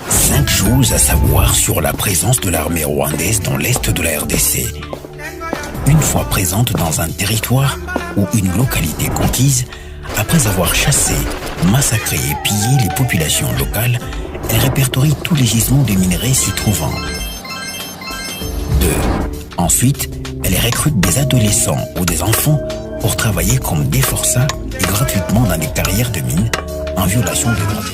Cinq choses à savoir sur la présence de l'armée rwandaise dans l'est de la RDC. Une fois présente dans un territoire ou une localité conquise, après avoir chassé, massacré et pillé les populations locales, elle répertorie tous les gisements de minerais s'y trouvant. 2. Ensuite, elle recrute des adolescents ou des enfants pour travailler comme des forçats et gratuitement dans des carrières de mines en violation des droits de l'homme.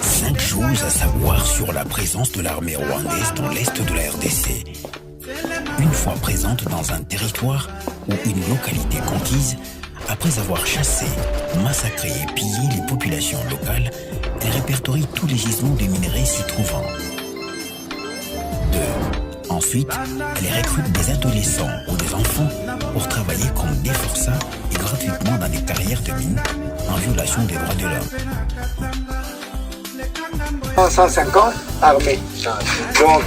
Cinq choses à savoir sur la présence de l'armée rwandaise dans l'est de la RDC. Une fois présente dans un territoire ou une localité conquise, après avoir chassé, massacré et pillé les populations locales, elle répertorie tous les gisements de minerais s'y trouvant. 2. Ensuite, elle recrute des adolescents ou des enfants pour travailler comme des forçats et gratuitement dans des carrières de mines en violation des droits de l'homme. 150 armées. Donc,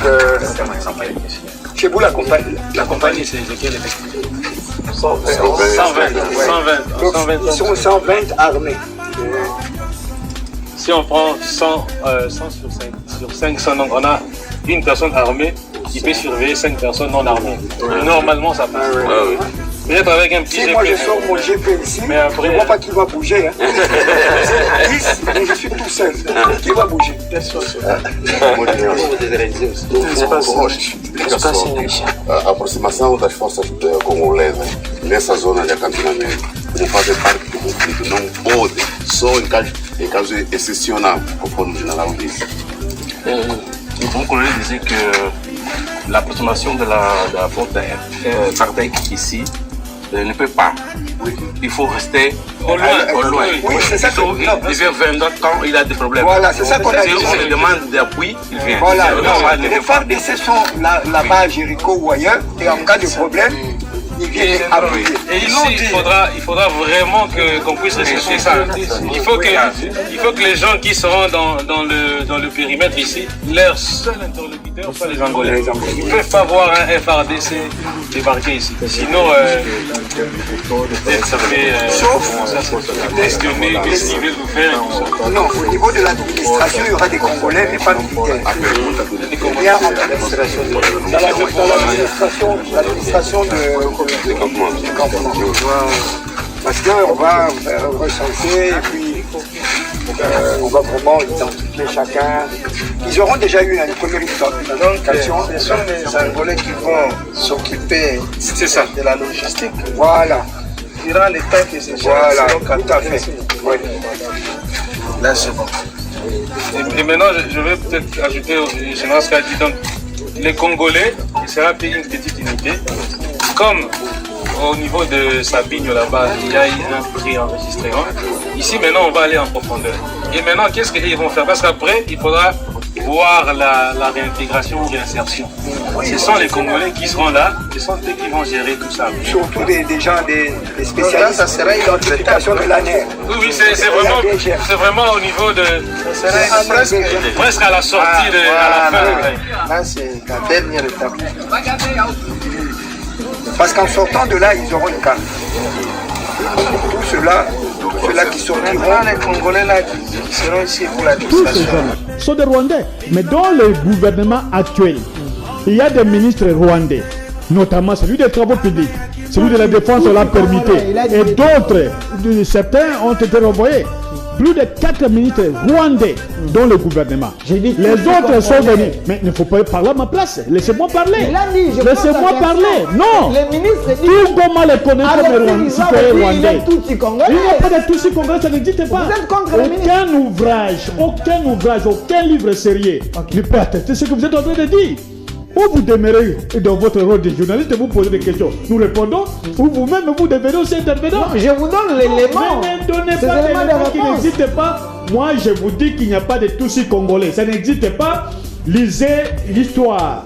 chez vous, la compagnie c'est quel effectif 120. 120. Ils sont 120 armées. Si on prend 100 sur 500, donc on a une personne armée qui peut surveiller 5 personnes non armées. Normalement, ça passe. Peut-être avec un petit Si GP. moi je sors mon GP ici, Mais après, je ne vois pas qui va bouger. Hein. 10, mais je suis tout seul. Qui va bouger? Aproximação das forças congolesas nessa zona de acantonamento como fazem parte do conflito não pode, só em caso excepcional, conforme o general disse. Mon collègue disait que l'approximation de la flotte Sardaic ici ne peut pas. Il faut rester au loin. Oui, c'est ça. Il vient vers quand il a des problèmes. Voilà, c'est ça qu'on a dit. Si on lui demande d'appui, il vient. Voilà, les FARDC sont là-bas à Jéricho ou ailleurs, et en cas de problème, ils viennent appuyer. Et ici, il faudra vraiment qu'on puisse respecter ça. Il faut que les gens qui seront dans le périmètre ici, leur seul interlocuteur soit les Angolais. Ils ne peuvent pas voir un FARDC débarquer ici. Sinon, peut-être ça fait questionner qu'est-ce qu'ils veulent nous faire et tout ça. Non, au niveau de l'administration, il y aura des Congolais, mais pas militaires. Il y a l'administration de campement. Parce qu'on va recenser et puis on va vraiment identifier chacun. Ils auront déjà eu une première identification. Ce sont les Angolais qui vont s'occuper de la logistique. Voilà. Durant les temps que ces gens seront tout à fait. Oui. Là, c'est bon. Et maintenant, je vais peut-être ajouter au général ce qu'a dit. Donc, les Congolais, il sera payé une petite unité. Comme au niveau de Sabine là-bas, il y a un prix enregistré. Ici, maintenant, on va aller en profondeur. Et maintenant, qu'est-ce qu'ils vont faire? Parce qu'après, il faudra voir la réintégration ou réinsertion. Ce sont les Congolais qui seront là, ce sont eux qui vont gérer tout ça. Surtout des gens, des spécialistes, ça sera l'identification de l'année. Oui, c'est vraiment au niveau de... presque à la sortie, à la fin. Là, c'est la dernière étape. Parce qu'en sortant de là, ils auront une carte. Tout ceux-là qui sortiront. Maintenant, les Congolais là, qui seront ici pour l'administration. Sont des Rwandais. Mais dans le gouvernement actuel, il y a des ministres rwandais, notamment celui des travaux publics, celui de la défense, on l'a permis. Et d'autres, certains ont été renvoyés. Plus de 4 ministres rwandais dans le gouvernement. Les autres sont venus. Mais il ne faut pas parler à ma place. Laissez-moi parler. Laissez-moi parler. Non. Les ministres disent tout comment les connaître comme rwandais. Il n'y a pas de Tutsi congolais, ça n'existe pas. Aucun ouvrage, aucun livre sérieux ne peut attester ce que vous êtes en train de dire. Ou vous demeurez dans votre rôle de journaliste et vous posez des questions. Nous répondons, ou vous-même vous devenez aussi intervenant. Je vous donne l'élément. Ne donnez pas d'éléments qui n'existent pas. Moi, je vous dis qu'il n'y a pas de Tutsi congolais. Ça n'existe pas. Lisez l'histoire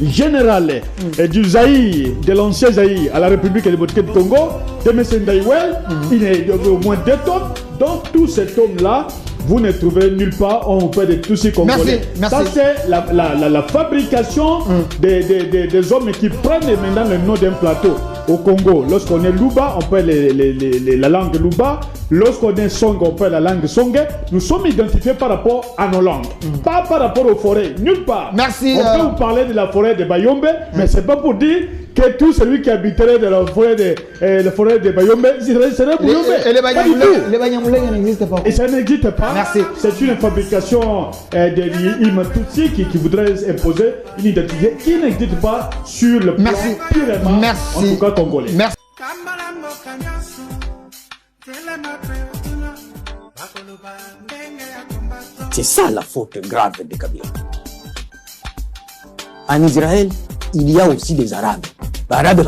générale du Zaïre, de l'ancien Zaïre à la République démocratique du Congo, de M. Ndaïwel. Il y a au moins 2 tomes. Donc, tous ces tomes-là, vous ne trouverez nulle part on fait des Tutsi congolais. Merci. Ça, c'est la fabrication des hommes qui prennent maintenant le nom d'un plateau au Congo. Lorsqu'on est Luba, on fait la langue Luba. Lorsqu'on est Song, on fait la langue Songé. Nous sommes identifiés par rapport à nos langues, pas par rapport aux forêts, nulle part. Merci. On peut vous parler de la forêt de Bayombe, mais c'est pas pour dire que tout celui qui habiterait dans la forêt de Bayombe serait Bayombe. Et les Banyamulés n'existent pas. Et ça n'existe pas. Merci. C'est une fabrication de Tutsi qui voudrait imposer une identité qui n'existe pas sur le plan purement, en tout cas congolais. Merci. C'est ça la faute grave de Kabila. En Israël, il y a aussi des Arabes. Les Arabes, ils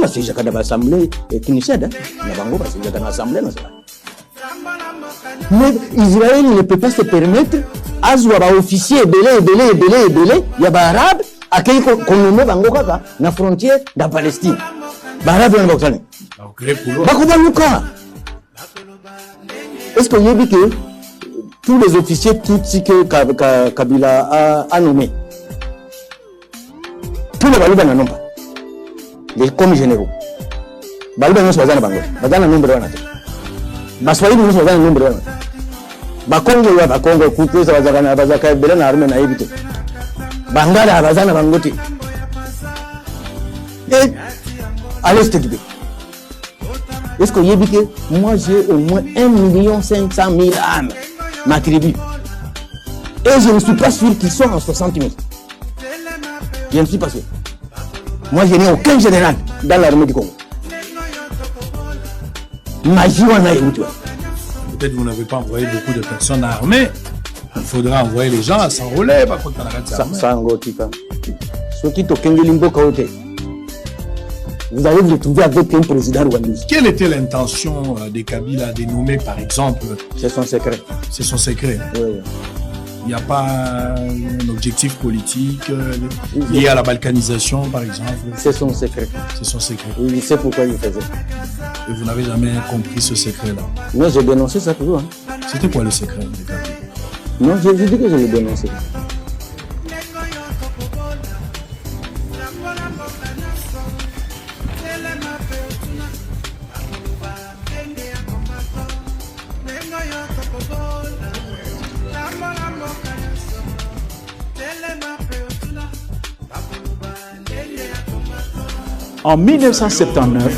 sont déjà dans l'Assemblée tunisienne. Mais Israël ne peut pas se permettre à un officier belé. Il y a des Arabes à qui on nomme la frontière de la Palestine. Les Arabes, est-ce qu'on a dit que tous les officiers Tutsi que Kabila a nommés, tous les Balouba n'en ont pas. Les commis généraux. Balouba n'en sont pas dans le nombre de l'année. Baswahili n'en sont pas dans le nombre de l'année. Bakongo ya Bakongo kutuza bazaka bela na arme na ibite. Bangala bazana bangote. Et à l'est du pays. Est-ce qu'on y a dit que moi j'ai au moins 1 500 000 âmes, ma tribu. Et je ne suis pas sûr qu'ils sont en 60 000. Je ne suis pas sûr. Moi je n'ai aucun général dans l'armée du Congo. Peut-être que vous n'avez pas envoyé beaucoup de personnes armées. Il faudra envoyer les gens à s'enrôler. Vous allez vous retrouver avec un président rwandais. Quelle était l'intention de Kabila de nommer, par exemple? C'est son secret. C'est son secret. Oui. Il n'y a pas un objectif politique lié à la balkanisation, par exemple. C'est son secret. C'est son secret. Il sait pourquoi il faisait. Et vous n'avez jamais compris ce secret-là? Non, j'ai dénoncé ça toujours. Hein. C'était quoi le secret de Kabila? Non, j'ai dit que je l'ai dénoncé. En 1979,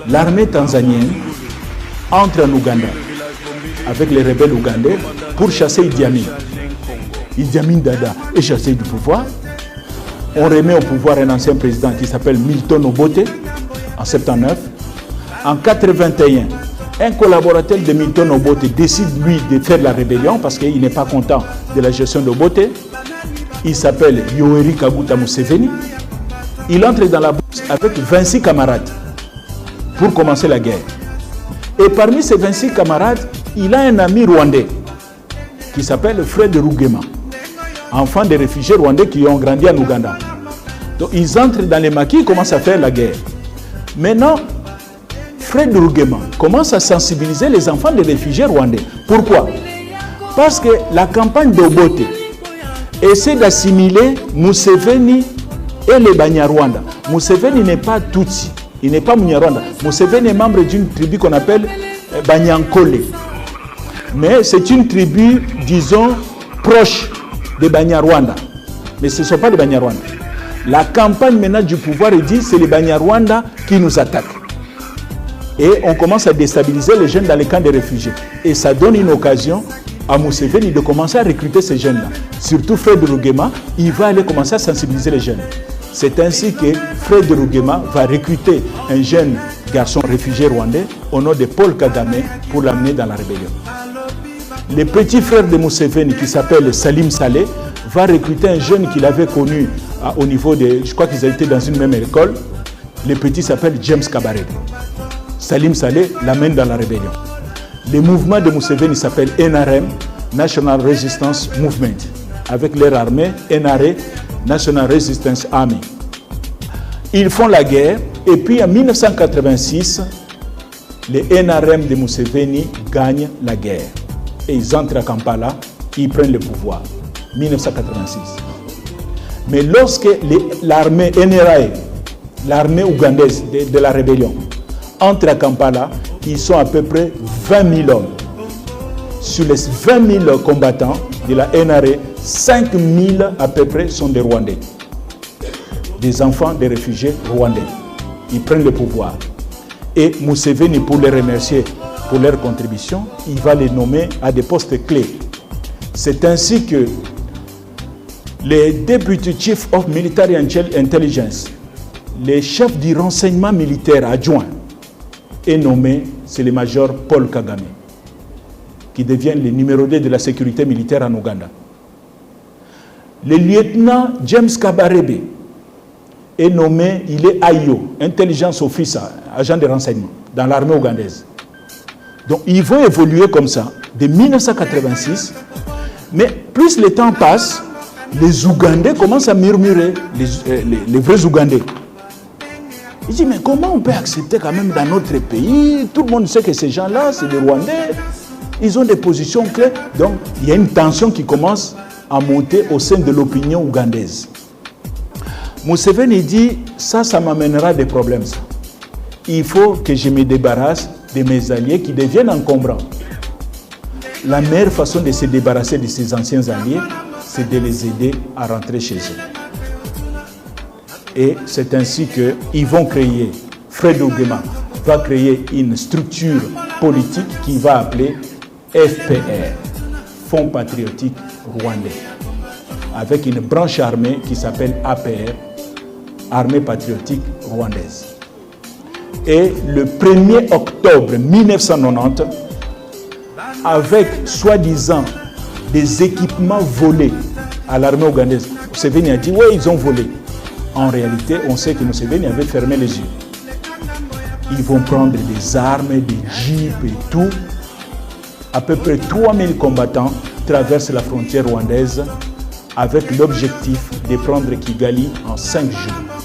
l'armée tanzanienne entre en Ouganda avec les rebelles ougandais pour chasser Idi Amin. Idi Amin Dada est chassé du pouvoir. On remet au pouvoir un ancien président qui s'appelle Milton Obote en 79. En 81, un collaborateur de Milton Obote décide lui de faire la rébellion parce qu'il n'est pas content de la gestion d'Obote. Il s'appelle Yoweri Kaguta Museveni. Il entre dans la bourse avec 26 camarades pour commencer la guerre. Et parmi ces 26 camarades, il a un ami rwandais qui s'appelle Fred Rugema, enfant des réfugiés rwandais qui ont grandi en Ouganda. Donc ils entrent dans les maquis, ils commencent à faire la guerre. Maintenant, Fred Rugema commence à sensibiliser les enfants des réfugiés rwandais. Pourquoi? Parce que la campagne d'Obote essaie d'assimiler Museveni et les Banyarwanda. Museveni n'est pas Tutsi, il n'est pas Munyarwanda. Museveni est membre d'une tribu qu'on appelle Banyankole. Mais c'est une tribu, disons, proche des Banyarwanda. Mais ce ne sont pas des Banyarwanda. La campagne maintenant du pouvoir dit c'est les Banyarwanda qui nous attaquent. Et on commence à déstabiliser les jeunes dans les camps de réfugiés. Et ça donne une occasion à Museveni de commencer à recruter ces jeunes-là. Surtout Fred Rugema, il va aller commencer à sensibiliser les jeunes. C'est ainsi que Fred Rugema va recruter un jeune garçon réfugié rwandais au nom de Paul Kagame pour l'amener dans la rébellion. Le petit frère de Museveni qui s'appelle Salim Saleh va recruter un jeune qu'il avait connu au niveau de... Je crois qu'ils étaient dans une même école. Le petit s'appelle James Kabarebe. Salim Saleh l'amène dans la rébellion. Le mouvement de Museveni s'appelle NRM, National Resistance Movement, avec leur armée, NRA, National Resistance Army. Ils font la guerre et puis en 1986, les NRM de Museveni gagnent la guerre. Et ils entrent à Kampala, ils prennent le pouvoir. 1986. Mais lorsque l'armée NRA, l'armée ougandaise de la rébellion, entre à Kampala, ils sont à peu près 20 000 hommes. Sur les 20 000 combattants de la NRA, 5 000 à peu près sont des Rwandais. Des enfants des réfugiés rwandais. Ils prennent le pouvoir. Et Museveni, pour les remercier pour leur contribution, il va les nommer à des postes clés. C'est ainsi que les Deputy Chief of Military Intelligence, les chefs du renseignement militaire adjoint, est nommé, c'est le major Paul Kagame, qui devient le numéro 2 de la sécurité militaire en Ouganda. Le lieutenant James Kabarebe est nommé, il est AIO, Intelligence Officer, agent de renseignement, dans l'armée ougandaise. Donc ils vont évoluer comme ça, de 1986, mais plus le temps passe, les Ougandais commencent à murmurer, les vrais Ougandais. Ils disent, mais comment on peut accepter quand même dans notre pays? Tout le monde sait que ces gens-là, c'est des Rwandais. Ils ont des positions claires. Donc, il y a une tension qui commence à monter au sein de l'opinion ougandaise. Museveni dit, ça m'amènera des problèmes. Ça. Il faut que je me débarrasse de mes alliés qui deviennent encombrants. La meilleure façon de se débarrasser de ces anciens alliés, c'est de les aider à rentrer chez eux. Et c'est ainsi qu'ils vont créer, Fred Rugema va créer une structure politique qui va appeler FPR, Fonds Patriotique Rwandais, avec une branche armée qui s'appelle APR, Armée Patriotique Rwandaise. Et le 1er octobre 1990, avec soi-disant des équipements volés à l'armée ougandaise, Museveni a dit, oui, ils ont volé. En réalité, on sait que Museveni avait fermé les yeux. Ils vont prendre des armes, des jeeps et tout. À peu près 3000 combattants traversent la frontière rwandaise avec l'objectif de prendre Kigali en 5 jours.